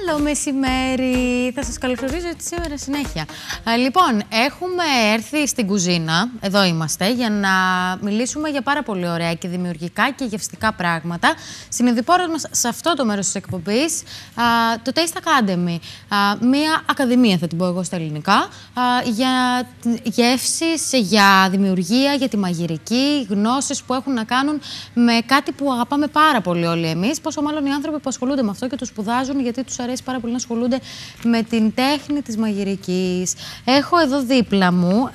Καλό μεσημέρι! Θα σας καλωσορίζω σήμερα συνέχεια. Λοιπόν, έχουμε έρθει στην κουζίνα, εδώ είμαστε, για να μιλήσουμε για πάρα πολύ ωραία και δημιουργικά και γευστικά πράγματα. Συνειδηπόρος μας σε αυτό το μέρος της εκπομπής, το Taste Academy. Μία ακαδημία, θα την πω εγώ στα ελληνικά, για γεύσεις, για δημιουργία, για τη μαγειρική, γνώσεις που έχουν να κάνουν με κάτι που αγαπάμε πάρα πολύ όλοι εμείς. Πόσο μάλλον οι άνθρωποι που ασχολούνται με αυτό και το σπουδάζουν, γιατί τους αρέσει πάρα πολύ να ασχολούνται με την τέχνη της μαγειρικής. Έχω εδώ δίπλα μου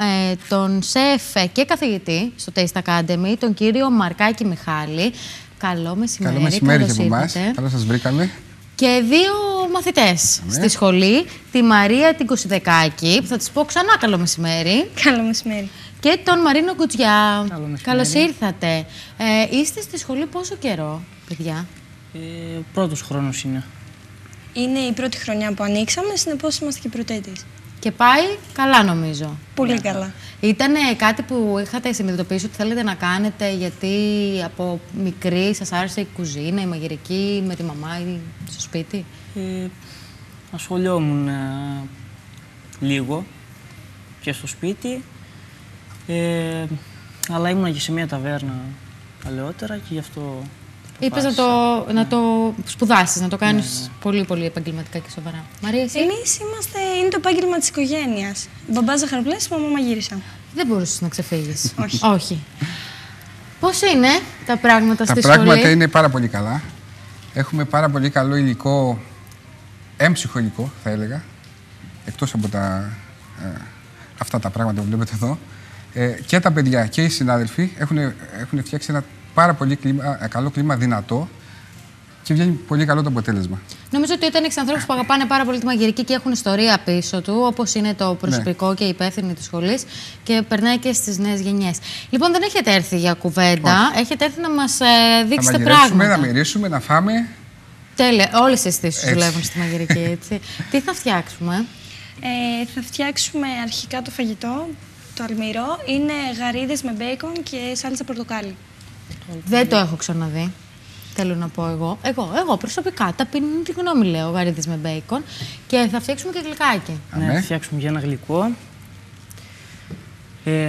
τον σεφ και καθηγητή στο Taste Academy, τον κύριο Μαρκάκη Μιχάλη. Καλό μεσημέρι. Καλό μεσημέρι και από εμάς. Καλώς σας βρήκαμε. Και δύο μαθητές στη σχολή, τη Μαρία την Κωσιδεκάκη, που θα της πω ξανά καλό μεσημέρι. Καλό μεσημέρι. Και τον Μαρίνο Κουτζιά. Καλώς ήρθατε. Είστε στη σχολή πόσο καιρό, παιδιά? Πρώτος χρόνος είναι. Είναι η πρώτη χρονιά που ανοίξαμε, συνεπώς είμαστε και πρωτέτες. Και πάει καλά, νομίζω. Πολύ καλά. Ήταν κάτι που είχατε συνειδητοποιήσει ότι θέλετε να κάνετε, γιατί από μικρή σας άρεσε η κουζίνα, η μαγειρική, με τη μαμά ή στο σπίτι? Ασχολιόμουν λίγο και στο σπίτι, αλλά ήμουν και σε μια ταβέρνα παλαιότερα και γι' αυτό... Είπες να το σπουδάσεις, να το κάνεις πολύ πολύ επαγγελματικά και σοβαρά. Μαρία, εσύ? Εμείς είναι το επάγγελμα της οικογένειας. Μπαμπάς ζαχαροπλάστης, μαμά μαγείρισα. Δεν μπορούσες να ξεφύγεις. Όχι. Όχι. Πώς είναι τα πράγματα στη σχολή? Τα πράγματα είναι πάρα πολύ καλά. Έχουμε πάρα πολύ καλό υλικό, έμψυχο υλικό θα έλεγα, εκτός από αυτά τα πράγματα που βλέπετε εδώ. Και τα παιδιά και οι συνάδελφοι έχουν φτιάξει ένα πάρα πολύ καλό κλίμα, δυνατό, και βγαίνει πολύ καλό το αποτέλεσμα. Νομίζω ότι όταν έχεις ανθρώπους που αγαπάνε πάρα πολύ τη μαγειρική και έχουν ιστορία πίσω του, όπως είναι το προσωπικό και η υπεύθυνη της σχολής, και περνάει και στις νέες γενιές. Λοιπόν, δεν έχετε έρθει για κουβέντα, έχετε έρθει να μας δείξετε πράγματα. Να μυρίσουμε, να φάμε. Τέλεια. Όλες οι αισθήσεις δουλεύουν στη μαγειρική, έτσι. Τι θα φτιάξουμε? Θα φτιάξουμε αρχικά το φαγητό, το αλμυρό. Είναι γαρίδες με μπέικον και σάλτσα πορτοκάλι. Δεν το έχω ξαναδεί. Θέλω να πω εγώ. Εγώ προσωπικά ταπεινή γνώμη λέω, γαρίδες με μπέικον, και θα φτιάξουμε και γλυκάκι. Ναι, θα φτιάξουμε και ένα γλυκό.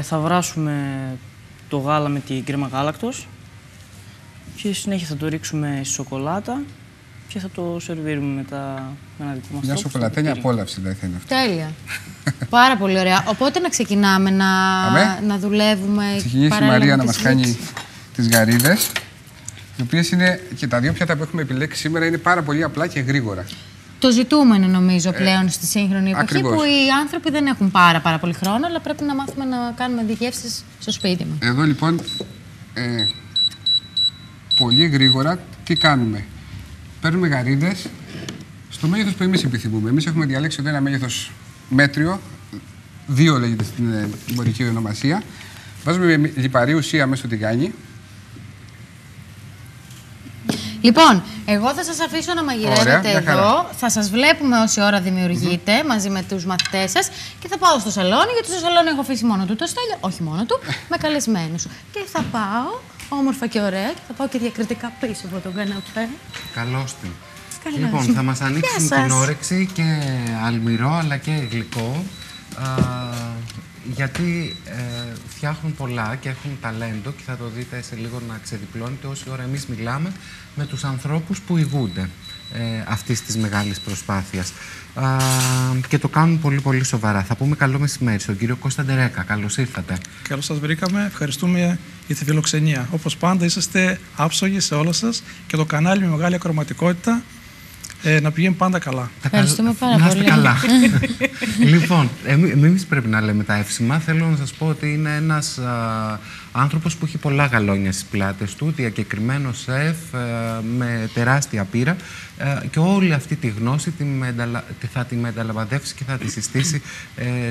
Θα βράσουμε το γάλα με την κρέμα γάλακτος και συνέχεια θα το ρίξουμε στη σοκολάτα και θα το σερβίρουμε μετά με ένα δικό μας τρόπο. Μια σοκολατένια απόλαυση δεν θα είναι αυτό. Τέλεια. Πάρα πολύ ωραία. Οπότε να ξεκινάμε να δουλεύουμε. Ξεκινήσει η Μαρία να μας κάνει τις γαρίδες, οι οποίες είναι και τα δύο πιάτα που έχουμε επιλέξει σήμερα, είναι πάρα πολύ απλά και γρήγορα. Το ζητούμενο νομίζω πλέον στη σύγχρονη εποχή, ακριβώς, που οι άνθρωποι δεν έχουν πάρα πολύ χρόνο, αλλά πρέπει να μάθουμε να κάνουμε διηγεύσεις στο σπίτι μας. Εδώ λοιπόν, πολύ γρήγορα, τι κάνουμε? Παίρνουμε γαρίδες στο μέγεθος που εμείς επιθυμούμε. Εμείς έχουμε διαλέξει εδώ ένα μέγεθος μέτριο, 2 λέγεται στην εμπορική ονομασία. Βάζουμε λιπαρή ουσία μέσα στο τηγάνι. Λοιπόν, εγώ θα σας αφήσω να μαγειρεύετε εδώ. Θα σας βλέπουμε όση ώρα δημιουργείτε μαζί με τους μαθητές σας, και θα πάω στο σαλόνι, γιατί στο σαλόνι έχω αφήσει μόνο του το Στέλιο, όχι μόνο του, με καλεσμένους. Και θα πάω όμορφα και ωραία, και θα πάω και διακριτικά πίσω από τον καναπέ. Καλώς την. Λοιπόν, θα μας ανοίξουν την όρεξη και αλμυρό αλλά και γλυκό, γιατί φτιάχνουν πολλά και έχουν ταλέντο, και θα το δείτε σε λίγο να ξεδιπλώνετε όση ώρα εμείς μιλάμε με τους ανθρώπους που ηγούνται αυτής της μεγάλης προσπάθειας. Και το κάνουν πολύ σοβαρά. Θα πούμε καλό μεσημέρι στον κύριο Κώστα Ντερέκα. Καλώς ήρθατε. Καλώς σας βρήκαμε. Ευχαριστούμε για τη φιλοξενία. Όπως πάντα είσαστε άψογοι σε όλα σας, και το κανάλι με μεγάλη ακροματικότητα να πηγαίνει πάντα καλά. Ευχαριστούμε πάρα πολύ. Να πολύ. είστε καλά. Λοιπόν, εμείς πρέπει να λέμε τα εύσημα. Θέλω να σας πω ότι είναι ένας άνθρωπος που έχει πολλά γαλόνια στις πλάτες του, διακεκριμένο σεφ, με τεράστια πείρα, και όλη αυτή τη γνώση θα τη μεταλαμβαδεύσει και θα τη συστήσει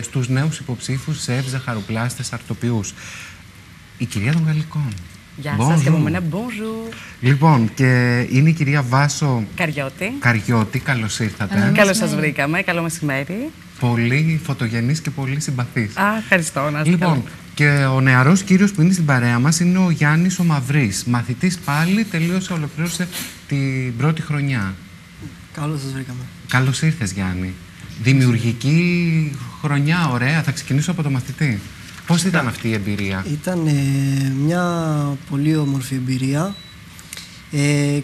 στους νέους υποψήφους σεφ, ζαχαροπλάστες, αρτοποιούς. Η κυρία των Γαλλικών. Γεια σας και από μένα, bonjour. Λοιπόν, και είναι η κυρία Βάσο Καριώτη. Καλώς ήρθατε. Καλώς σας βρήκαμε, καλό μεσημέρι. Πολύ φωτογενής και πολύ συμπαθής. Ευχαριστώ, να είστε Λοιπόν, και ο νεαρός κύριος που είναι στην παρέα μας είναι ο Γιάννης ο Μαυρής. Μαθητής πάλι, ολοκλήρωσε την πρώτη χρονιά. Καλώς σας βρήκαμε. Καλώς ήρθες, Γιάννη. Δημιουργική χρονιά, ωραία. Θα ξεκινήσω από το μαθητή. Πώς ήταν αυτή η εμπειρία? Ήταν μια πολύ όμορφη εμπειρία.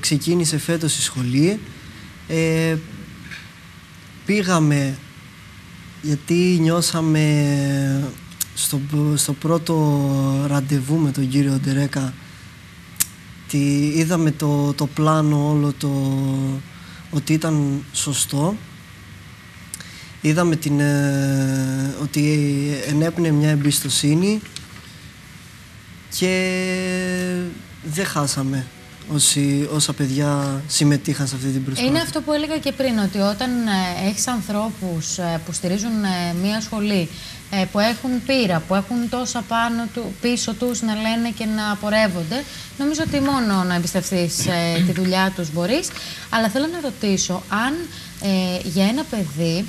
Ξεκίνησε φέτος η σχολή. Πήγαμε γιατί νιώσαμε στο πρώτο ραντεβού με τον κύριο Ντερέκα, είδαμε το πλάνο όλο ότι ήταν σωστό. Είδαμε ότι ενέπνεε μια εμπιστοσύνη και δεν χάσαμε όσα παιδιά συμμετείχαν σε αυτή την προσπάθεια. Είναι αυτό που έλεγα και πριν, ότι όταν έχεις ανθρώπους που στηρίζουν μια σχολή, που έχουν πείρα, που έχουν τόσα πίσω τους να λένε και να πορεύονται, νομίζω ότι μόνο να εμπιστευτείς τη δουλειά τους μπορείς. Αλλά θέλω να ρωτήσω, αν για ένα παιδί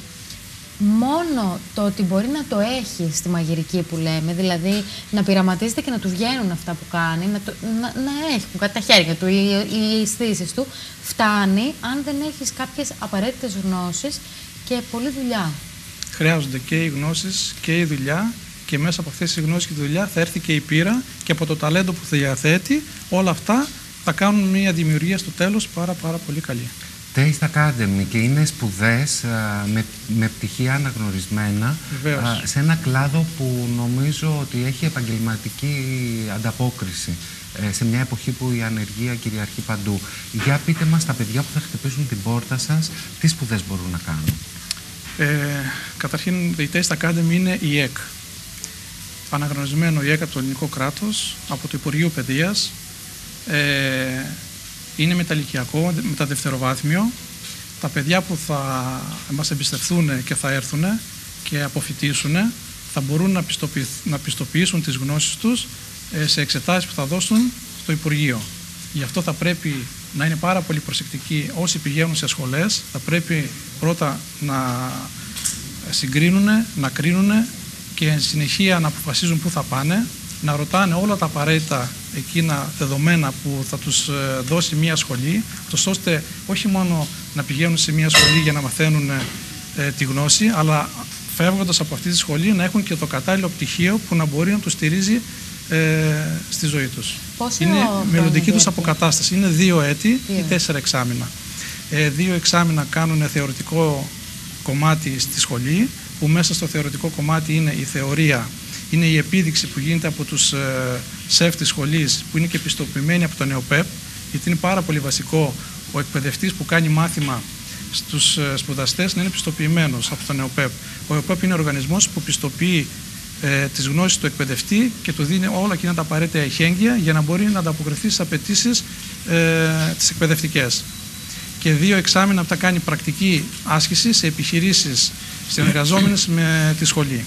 μόνο το ότι μπορεί να το έχει στη μαγειρική που λέμε, δηλαδή να πειραματίζεται και να του βγαίνουν αυτά που κάνει, να έχουν κάτι τα χέρια του, οι αισθήσεις του, φτάνει αν δεν έχεις κάποιες απαραίτητες γνώσεις και πολλή δουλειά. Χρειάζονται και οι γνώσεις και η δουλειά, και μέσα από αυτές τις γνώσεις και τη δουλειά θα έρθει και η πείρα, και από το ταλέντο που θα διαθέτει, όλα αυτά θα κάνουν μια δημιουργία στο τέλος πάρα πολύ καλή. Taste Academy, και είναι σπουδές με πτυχία αναγνωρισμένα σε ένα κλάδο που νομίζω ότι έχει επαγγελματική ανταπόκριση σε μια εποχή που η ανεργία κυριαρχεί παντού. Για πείτε μας, τα παιδιά που θα χτυπήσουν την πόρτα σας, τι σπουδές μπορούν να κάνουν? Καταρχήν, η Taste Academy είναι η ΕΚ. Αναγνωρισμένο η ΕΚ από το ελληνικό κράτος, από το Υπουργείο Παιδείας. Είναι μεταλυκιακό, μεταδευτεροβάθμιο. Τα παιδιά που θα μας εμπιστευθούν και θα έρθουν και αποφοιτήσουν θα μπορούν να πιστοποιήσουν τις γνώσεις τους σε εξετάσεις που θα δώσουν στο Υπουργείο. Γι' αυτό θα πρέπει να είναι πάρα πολύ προσεκτικοί όσοι πηγαίνουν σε σχολές. Θα πρέπει πρώτα να συγκρίνουν, να κρίνουν και εν συνεχεία να αποφασίζουν πού θα πάνε, να ρωτάνε όλα τα απαραίτητα εκείνα δεδομένα που θα τους δώσει μια σχολή, ώστε όχι μόνο να πηγαίνουν σε μια σχολή για να μαθαίνουν τη γνώση, αλλά φεύγοντας από αυτή τη σχολή να έχουν και το κατάλληλο πτυχίο που να μπορεί να τους στηρίζει στη ζωή τους. Είναι μελλοντική τους αποκατάσταση. Είναι 2 έτη ή 4 εξάμηνα. 2 εξάμηνα κάνουν θεωρητικό κομμάτι στη σχολή, που μέσα στο θεωρητικό κομμάτι είναι η θεωρία, είναι η επίδειξη που γίνεται από τους σεφ της σχολής, που είναι και πιστοποιημένοι από τον ΕΟΠΕΠ, γιατί είναι πάρα πολύ βασικό ο εκπαιδευτής που κάνει μάθημα στους σπουδαστές να είναι πιστοποιημένος από τον ΕΟΠΕΠ. Ο ΕΟΠΕΠ είναι ο οργανισμός που πιστοποιεί τις γνώσεις του εκπαιδευτή και του δίνει όλα εκείνα τα απαραίτητα εχέγγυα για να μπορεί να ανταποκριθεί στις απαιτήσεις τις εκπαιδευτικές. Και 2 εξάμηνα που θα κάνει πρακτική άσκηση σε επιχειρήσεις συνεργαζόμενες με τη σχολή.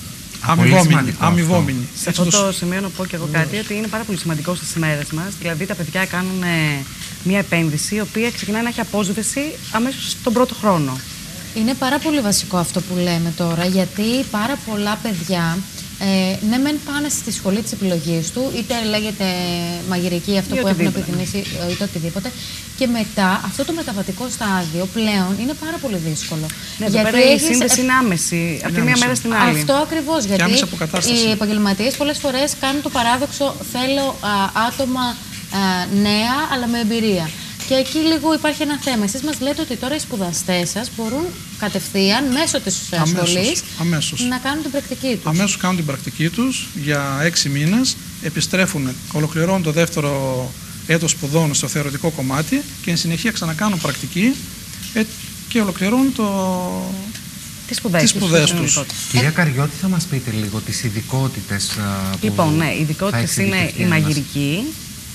Αμοιβόμενοι. Σε αυτό το σημείο να πω και εγώ κάτι, ότι είναι πάρα πολύ σημαντικό στις ημέρες μας. Δηλαδή τα παιδιά κάνουν μια επένδυση, η οποία ξεκινάει να έχει απόσβεση αμέσως τον πρώτο χρόνο. Είναι πάρα πολύ βασικό αυτό που λέμε τώρα, γιατί πάρα πολλά παιδιά ναι, μεν πάνε στη σχολή της επιλογής του, είτε λέγεται μαγειρική, αυτό που έχουν επιθυμήσει, είτε οτιδήποτε. Και μετά αυτό το μεταβατικό στάδιο πλέον είναι πάρα πολύ δύσκολο. Ναι, γιατί η σύνδεση είναι άμεση, από τη μία μέρα στην άλλη. Αυτό ακριβώς. Γιατί οι επαγγελματίες πολλές φορές κάνουν το παράδοξο, θέλω άτομα νέα, αλλά με εμπειρία. Και εκεί λίγο υπάρχει ένα θέμα. Εσείς μας λέτε ότι τώρα οι σπουδαστές σας μπορούν κατευθείαν μέσω της σχολής να κάνουν την πρακτική τους. Αμέσως κάνουν την πρακτική τους για 6 μήνες, επιστρέφουν, ολοκληρώνουν το δεύτερο έτος σπουδών στο θεωρητικό κομμάτι και εν συνεχεία ξανακάνουν πρακτική και ολοκληρώνουν τις σπουδές τους. Κυρία Καριώτη, θα μας πείτε λίγο τις ειδικότητες που Λοιπόν, ναι, οι ειδικότητες είναι η μαγειρική,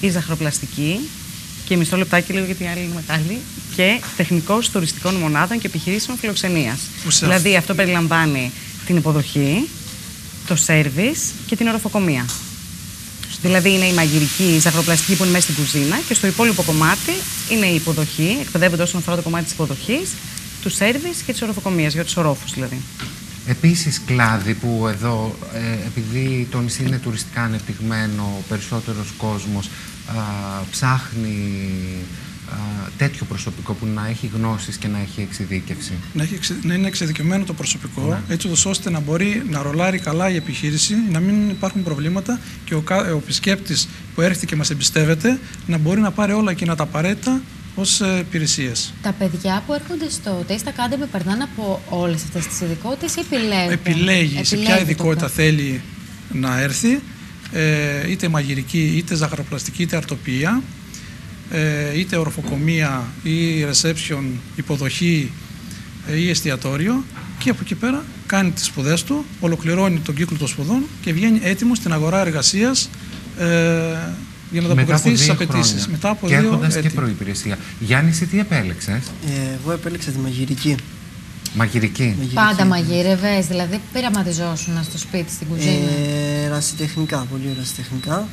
η ζαχαροπλαστική, και μισό λεπτάκι λίγο γιατί η άλλη είναι μεγάλη, και τεχνικός τουριστικών μονάδων και επιχειρήσεων φιλοξενίας. Δηλαδή αυτό περιλαμβάνει την υποδοχή, το σέρβις και την οροφοκομεία. Δηλαδή είναι η μαγειρική, η ζαχαροπλαστική που είναι μέσα στην κουζίνα, και στο υπόλοιπο κομμάτι είναι η υποδοχή, εκπαιδεύονται όσον αφορά το κομμάτι της υποδοχής, του σέρβις και της οροφοκομείας, για τους ορόφους δηλαδή. Επίσης κλάδι που εδώ, επειδή το νησί είναι τουριστικά ανεπτυγμένο, ο περισσότερος κόσμος ψάχνει τέτοιο προσωπικό που να έχει γνώσεις και να έχει εξειδίκευση. Να είναι εξειδικευμένο το προσωπικό, έτσι ώστε να μπορεί να ρολάρει καλά η επιχείρηση, να μην υπάρχουν προβλήματα και ο επισκέπτης που έρχεται και μας εμπιστεύεται να μπορεί να πάρει όλα εκείνα τα απαραίτητα ως υπηρεσίες. Τα παιδιά που έρχονται στο Taste Academy περνάνε από όλες αυτές τις ειδικότητες ή επιλέγουν? Επιλέγει σε ποια ειδικότητα θέλει να έρθει, είτε μαγειρική, είτε ζαχαροπλαστική, είτε αρτοποιία, είτε οροφοκομεία ή reception, υποδοχή ή εστιατόριο, και από εκεί πέρα κάνει τις σπουδές του, ολοκληρώνει τον κύκλο των σπουδών και βγαίνει έτοιμος στην αγορά εργασίας για να ανταποκριθεί στις απαιτήσεις. Μετά από 2 έτη. Και έχοντας και προϋπηρεσία. Γιάννη, εσύ τι επέλεξες? Εγώ επέλεξα τη μαγειρική. Μαγειρική. Πάντα μαγείρευες, δηλαδή πειραματιζόσουν στο σπίτι, στην κουζίνα? Ερασιτεχνικά, πολύ ερασιτεχνικά.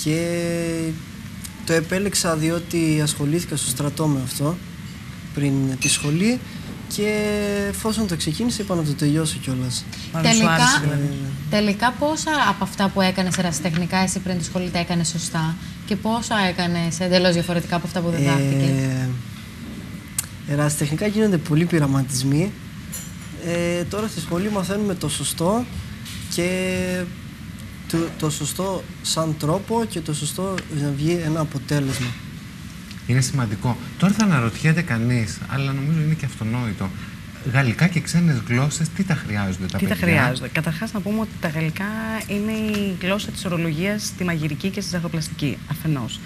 Και το επέλεξα διότι ασχολήθηκα στο στρατό με αυτό πριν τη σχολή και εφόσον το ξεκίνησα είπα να το τελειώσω κιόλας. Τελικά πόσα από αυτά που έκανες ερασιτεχνικά εσύ πριν τη σχολή τα έκανες σωστά και πόσα έκανες εντελώς διαφορετικά από αυτά που διδάχτηκες? Ερασιτεχνικά γίνονται πολλοί πειραματισμοί. Τώρα στη σχολή μαθαίνουμε το σωστό και το σωστό σαν τρόπο και το σωστό να βγει ένα αποτέλεσμα. Είναι σημαντικό. Τώρα θα αναρωτιέται κανείς, αλλά νομίζω είναι και αυτονόητο. Γαλλικά και ξένες γλώσσες, τι τα χρειάζονται τα παιδιά? Τι τα χρειάζονται? Καταρχάς να πούμε ότι τα γαλλικά είναι η γλώσσα της ορολογίας στη μαγειρική και στη ζαχαροπλαστική αφενός.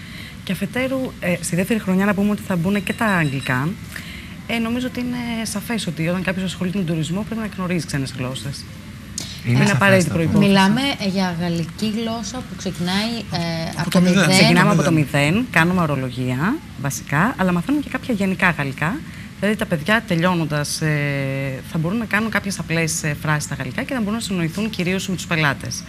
Και αφετέρου, στη δεύτερη χρονιά να πούμε ότι θα μπουν και τα αγγλικά. Νομίζω ότι είναι σαφές ότι όταν κάποιος ασχολείται με τον τουρισμό πρέπει να γνωρίζει ξένες γλώσσες. Είναι απαραίτητη προϋπόθεση. Μιλάμε για γαλλική γλώσσα που ξεκινάει από το 0. Ξεκινάμε από το 0, κάνουμε ορολογία βασικά, αλλά μαθαίνουμε και κάποια γενικά γαλλικά. Δηλαδή τα παιδιά τελειώνοντας θα μπορούν να κάνουν κάποιες απλές φράσεις στα γαλλικά και να μπορούν να συνοηθούν κυρίως με τους πελάτες.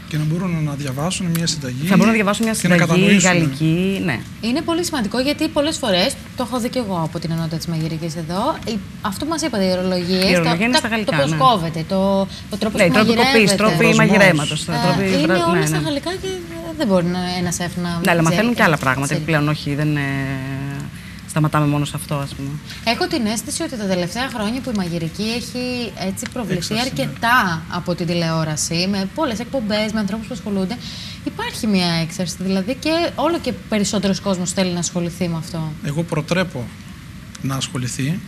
Και να μπορούν να διαβάσουν μια συνταγή. Θα μπορούν να διαβάσουν μια συνταγή γαλλική, ναι. Είναι πολύ σημαντικό γιατί πολλές φορές, το έχω δει και εγώ από την ενότητα της μαγειρικής εδώ, αυτό που μας είπατε, οι ορολογίες, το πώς κόβεται, το τρόπος που μαγειρεύεται. Τρόποι μαγειρέματος. Είναι όλα στα γαλλικά και δεν μπορεί ένα σεφ να... Ναι, αλλά μαθαίνουν και άλλα πράγματα επιπλέον, όχι, δεν σταματάμε μόνο σε αυτό, ας πούμε. Έχω την αίσθηση ότι τα τελευταία χρόνια που η μαγειρική έχει έτσι προβληθεί αρκετά από την τηλεόραση, με πολλές εκπομπές, με ανθρώπους που ασχολούνται, υπάρχει μια έξαρση. Δηλαδή και όλο και περισσότερος κόσμος θέλει να ασχοληθεί με αυτό. Εγώ προτρέπω να ασχοληθεί,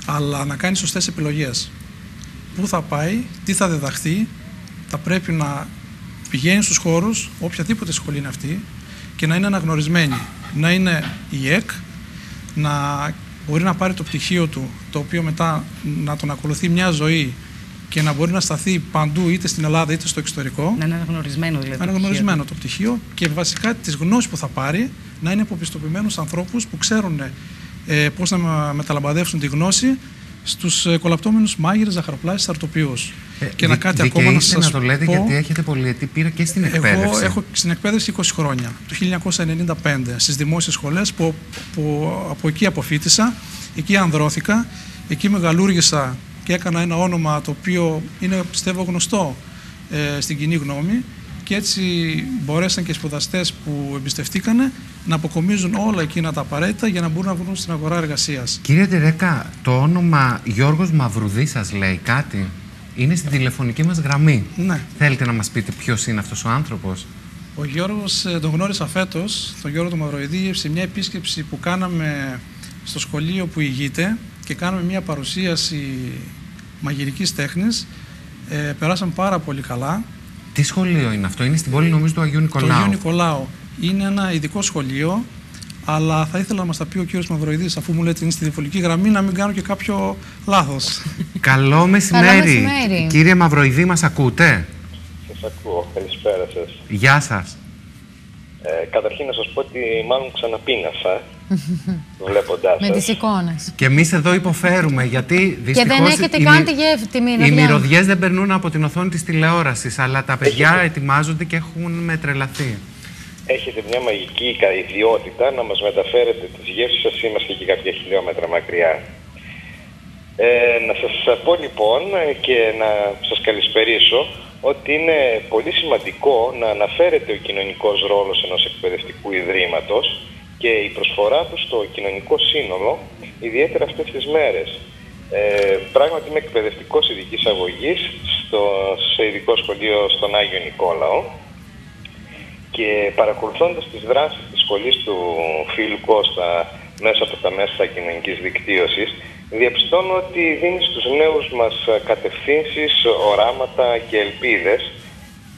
αλλά να κάνει σωστές επιλογές. Πού θα πάει, τι θα διδαχθεί, θα πρέπει να πηγαίνει στους χώρους, οποιαδήποτε σχολή είναι αυτή, και να είναι αναγνωρισμένη. Να είναι η ΕΚ, να μπορεί να πάρει το πτυχίο του, το οποίο μετά να τον ακολουθεί μια ζωή και να μπορεί να σταθεί παντού, είτε στην Ελλάδα είτε στο εξωτερικό. Να είναι αναγνωρισμένο δηλαδή. Αναγνωρισμένο το πτυχίο και βασικά τις γνώσεις που θα πάρει να είναι από πιστοποιημένους ανθρώπους που ξέρουν πώς να μεταλαμπαδεύσουν τη γνώση στους κολαπτώμενους μάγειρες, ζαχαροπλάστες, αρτοποιούς. Και να κάτι ακόμα να σας να το λέτε, πω, γιατί έχετε πολυετή πείρα και στην εκπαίδευση. Εγώ έχω στην εκπαίδευση 20 χρόνια, το 1995, στις δημόσιες σχολές που από εκεί αποφοίτησα, εκεί ανδρώθηκα, εκεί μεγαλούργησα και έκανα ένα όνομα το οποίο είναι, πιστεύω, γνωστό στην κοινή γνώμη, και έτσι μπορέσαν και οι σπουδαστές που εμπιστευτήκανε να αποκομίζουν όλα εκείνα τα απαραίτητα για να μπορούν να βγουν στην αγορά εργασίας. Κύριε Τερέκα, το όνομα Γιώργος Μαυρουδής σας λέει κάτι? Είναι στην τηλεφωνική μας γραμμή. Ναι. Θέλετε να μας πείτε ποιος είναι αυτός ο άνθρωπος? Ο Γιώργος τον γνώρισα φέτος, τον Γιώργο του Μαυροειδή, σε μια επίσκεψη που κάναμε στο σχολείο που ηγείται και κάναμε μια παρουσίαση μαγειρικής τέχνης. Περάσαμε πάρα πολύ καλά. Τι σχολείο είναι αυτό? Είναι στην πόλη, νομίζω, του Αγίου Νικολάου. Το Αγίου Νικολάου. Είναι ένα ειδικό σχολείο, αλλά θα ήθελα να μας τα πει ο κύριος Μαυροειδής, αφού μου λέτε είναι στη τηλεφωνική γραμμή, να μην κάνω και κάποιο λάθος. Καλό μεσημέρι. Κύριε Μαυροειδή, μας ακούτε? Σας ακούω. Καλησπέρα σας. Γεια σας. Καταρχήν να σας πω ότι μάλλον ξαναπίνασα, βλέποντάς σας. Με τις εικόνες. Και εμείς εδώ υποφέρουμε, γιατί δυστυχώς και δεν έχετε καν τη γεύτη μυρωδιά. Οι μυρωδιές δεν περνούν από την οθόνη της τηλεόρασης, αλλά τα παιδιά ετοιμάζονται και έχουν μετρελαθεί. Έχετε μια μαγική ιδιότητα να μας μεταφέρετε τις γεύσεις σας, είμαστε και κάποια χιλιόμετρα μακριά. Να σας πω λοιπόν και να σας καλησπερίσω ότι είναι πολύ σημαντικό να αναφέρεται ο κοινωνικός ρόλος ενός εκπαιδευτικού ιδρύματος και η προσφορά του στο κοινωνικό σύνολο, ιδιαίτερα αυτές τις μέρες. Πράγματι είμαι εκπαιδευτικός ειδικής αγωγής σε ειδικό σχολείο στον Άγιο Νικόλαο και παρακολουθώντας τις δράσεις της σχολής του φίλου Κώστα μέσα από τα μέσα κοινωνικής δικτύωσης, διαπιστώνω ότι δίνει στους νέους μας κατευθύνσεις, οράματα και ελπίδες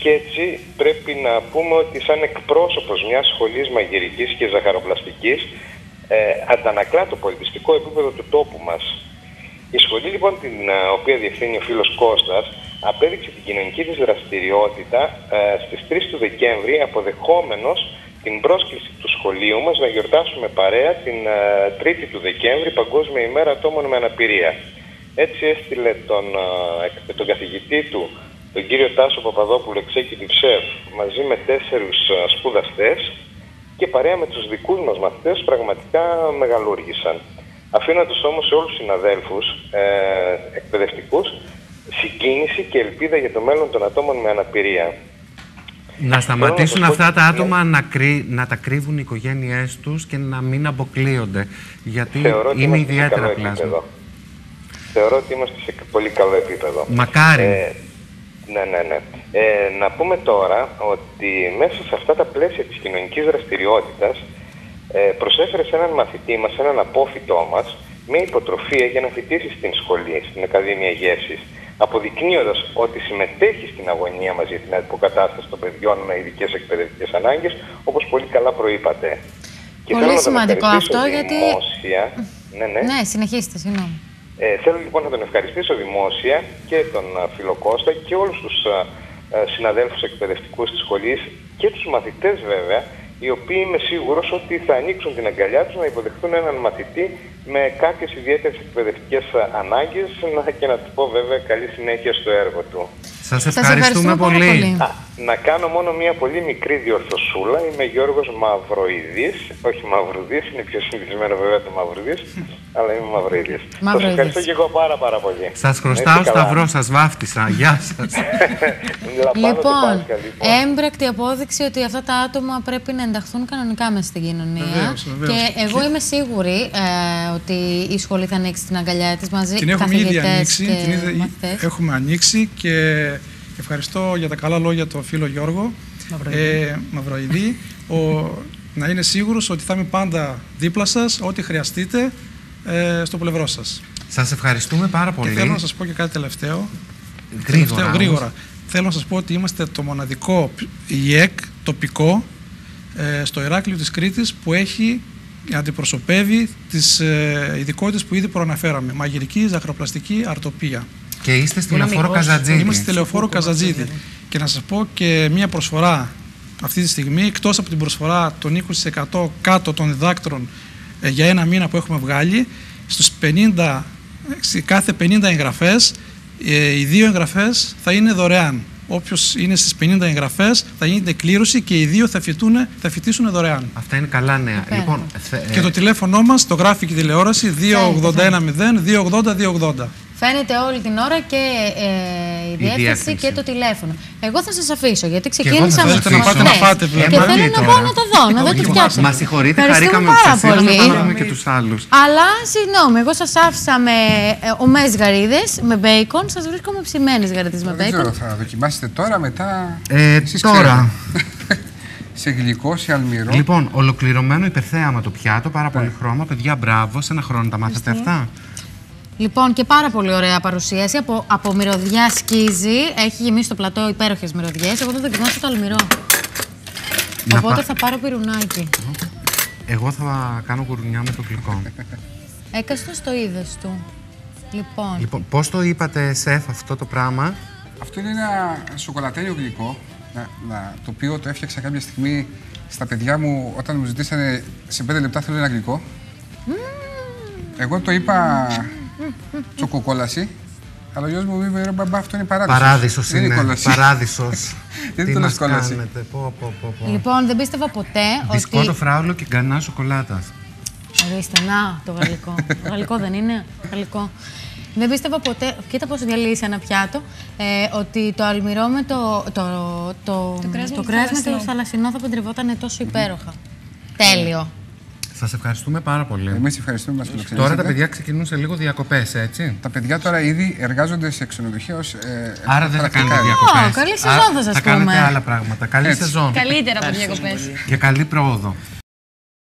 και έτσι πρέπει να πούμε ότι σαν εκπρόσωπος μιας σχολής μαγειρικής και ζαχαροπλαστικής αντανακλά το πολιτιστικό επίπεδο του τόπου μας. Η σχολή λοιπόν την οποία διευθύνει ο φίλος Κώστας απέδειξε την κοινωνική της δραστηριότητα στις 3 του Δεκέμβρη αποδεχόμενος την πρόσκληση του σχολείου μας να γιορτάσουμε παρέα την 3η του Δεκέμβρη, Παγκόσμια ημέρα ατόμων με αναπηρία. Έτσι έστειλε τον καθηγητή του, τον κύριο Τάσο Παπαδόπουλο, εξέχητη ΨΕΒ, μαζί με 4 σπουδαστές και παρέα με τους δικούς μας μαθητές πραγματικά μεγαλούργησαν. Αφήνοντας όμως σε όλους τους συναδέλφους εκπαιδευτικούς συγκίνηση και ελπίδα για το μέλλον των ατόμων με αναπηρία. Να σταματήσουν αυτά τα άτομα να τα κρύβουν οι οικογένειές τους και να μην αποκλείονται, γιατί είναι ιδιαίτερα πλάσμα. Θεωρώ ότι είμαστε σε πολύ καλό επίπεδο. Μακάρι. Ναι. Να πούμε τώρα ότι μέσα σε αυτά τα πλαίσια της κοινωνικής δραστηριότητας προσέφερε σε έναν μαθητή μας, έναν απόφοιτό μας, μια υποτροφία για να φοιτήσει στην σχολή, στην Ακαδημία Γεύσης, αποδεικνύοντας ότι συμμετέχει στην αγωνία μας για την αποκατάσταση των παιδιών με ειδικές εκπαιδευτικές ανάγκες, όπως πολύ καλά προείπατε. Πολύ σημαντικό αυτό, γιατί... Ναι, συνεχίστε, συγγνώμη. Θέλω λοιπόν να τον ευχαριστήσω δημόσια και τον φίλο Κώστα και όλους τους συναδέλφους εκπαιδευτικούς της σχολής και τους μαθητές βέβαια, οι οποίοι είμαι σίγουρος ότι θα ανοίξουν την αγκαλιά τους να υποδεχτούν έναν μαθητή με κάποιες ιδιαίτερες εκπαιδευτικές ανάγκες και να του πω βέβαια καλή συνέχεια στο έργο του. Σας ευχαριστούμε πολύ. Να κάνω μόνο μια πολύ μικρή διορθωσούλα. Είμαι Γιώργος Μαυροειδής, όχι Μαυρουδής, είναι πιο συνηθισμένο βέβαια το Μαυρουδής, αλλά είμαι Μαυροειδής. Σας ευχαριστώ και εγώ πάρα πολύ. Σας χρωστάω σταυρό, σας βάφτισα. Γεια σας. Λοιπόν, έμπρακτη απόδειξη ότι αυτά τα άτομα πρέπει να ενταχθούν κανονικά μέσα στην κοινωνία. Βεβαίως. Και εγώ είμαι σίγουρη ότι η σχολή θα ανοίξει την αγκαλιά της μαζί την έχουμε ήδη ανοίξει, μαθητές. Έχουμε ανοίξει και ευχαριστώ για τα καλά λόγια τον φίλο Γιώργο Μαυροειδή. Να είναι σίγουρος ότι θα είμαι πάντα δίπλα σας, ό,τι χρειαστείτε στο πλευρό σας. Σας ευχαριστούμε πάρα πολύ. Και θέλω να σας πω και κάτι τελευταίο. Γρήγορα. Θέλω να σας πω ότι είμαστε το μοναδικό ΙΕΚ τοπικό στο Ηράκλειο της Κρήτης που αντιπροσωπεύει τις ειδικότητες που ήδη προαναφέραμε. Μαγειρική, ζαχαροπλαστική, αρτοπία. Και είστε στη Λεωφόρο Καζατζίδη. Είμαστε στη Λεωφόρο Καζατζίδη. Και να σας πω και μία προσφορά αυτή τη στιγμή, εκτός από την προσφορά των 20% κάτω των διδάκτρων για ένα μήνα που έχουμε βγάλει, σε κάθε 50 εγγραφές, οι 2 εγγραφές θα είναι δωρεάν. Όποιος είναι στις 50 εγγραφές θα γίνεται κλήρωση και οι 2 θα φοιτήσουν δωρεάν. Αυτά είναι καλά νέα. Λοιπόν, και το τηλέφωνο μας το γράφει και η τηλεόραση 281-0-280-280. Φαίνεται όλη την ώρα και η διεύθυνση και το τηλέφωνο. Εγώ θα σας αφήσω γιατί ξεκίνησα με τις μαθητές και θέλω να πάω να το δω, να δω τι φτιάξαμε. Μας συγχωρείτε, χαρήκαμε που σας είδαμε, να δούμε και τους άλλους. Αλλά συγγνώμη, εγώ σας άφησα με ομές γαρίδες με μπέικον, σας βρίσκω με ψημένες γαρίδες με μπέικον. Δεν ξέρω, θα δοκιμάσετε τώρα, μετά. Τώρα. Σε γλυκό, σε αλμυρό. Λοιπόν, ολοκληρωμένο υπερθέαμα το πιάτο, πάρα πολύ χρώμα. Παιδιά, μπράβο, σε ένα χρόνο τα μάθατε αυτά. Λοιπόν, και πάρα πολύ ωραία παρουσίαση. Από μυρωδιά σκίζει. Έχει γεμίσει το πλατό υπέροχες μυρωδιές. Εγώ θα δοκιμάσω το αλμυρό. Οπότε θα πάρω πυρουνάκι. Εγώ θα κάνω γουρνιά με το γλυκό. Έκαστος το είδος του. Λοιπόν, πώς το είπατε, σεφ, αυτό το πράγμα? Αυτό είναι ένα σοκολατέλιο γλυκό, το οποίο το έφτιαξα κάποια στιγμή στα παιδιά μου όταν μου ζητήσανε σε 5 λεπτά θέλω ένα γλυκό. Εγώ το είπα τσοκοκόλαση, αλλά ο γιος μου είπε ρε μπαμπά, αυτό είναι παράδεισος. Παράδεισος είναι, παράδεισος. Τι το λες κόλαση. Λοιπόν, δεν πίστευα ποτέ ότι... Μπισκότο φράουλο και γκανά σοκολάτας. Ορίστε, να, το γαλλικό. Το γαλλικό δεν είναι, γαλλικό. Δεν πίστευα ποτέ, κοίτα πώς διαλύσει ένα πιάτο, ότι το αλμυρό με το κρέας με το θαλασσινό θα παντρευόταν τόσο υπέροχα. Τέλειο. Σας ευχαριστούμε πάρα πολύ. Εμείς ευχαριστούμε που μας φιλοξενήσατε. Τώρα τα παιδιά ξεκινούν σε λίγο διακοπές, έτσι. Τα παιδιά τώρα ήδη εργάζονται σε ξενοδοχεία ως άρα δεν θα κάνετε διακοπές. Καλή σεζόν θα σας πούμε. Θα κάνετε άλλα πράγματα. Καλή σεζόν. Καλύτερα από διακοπές. Και καλή πρόοδο.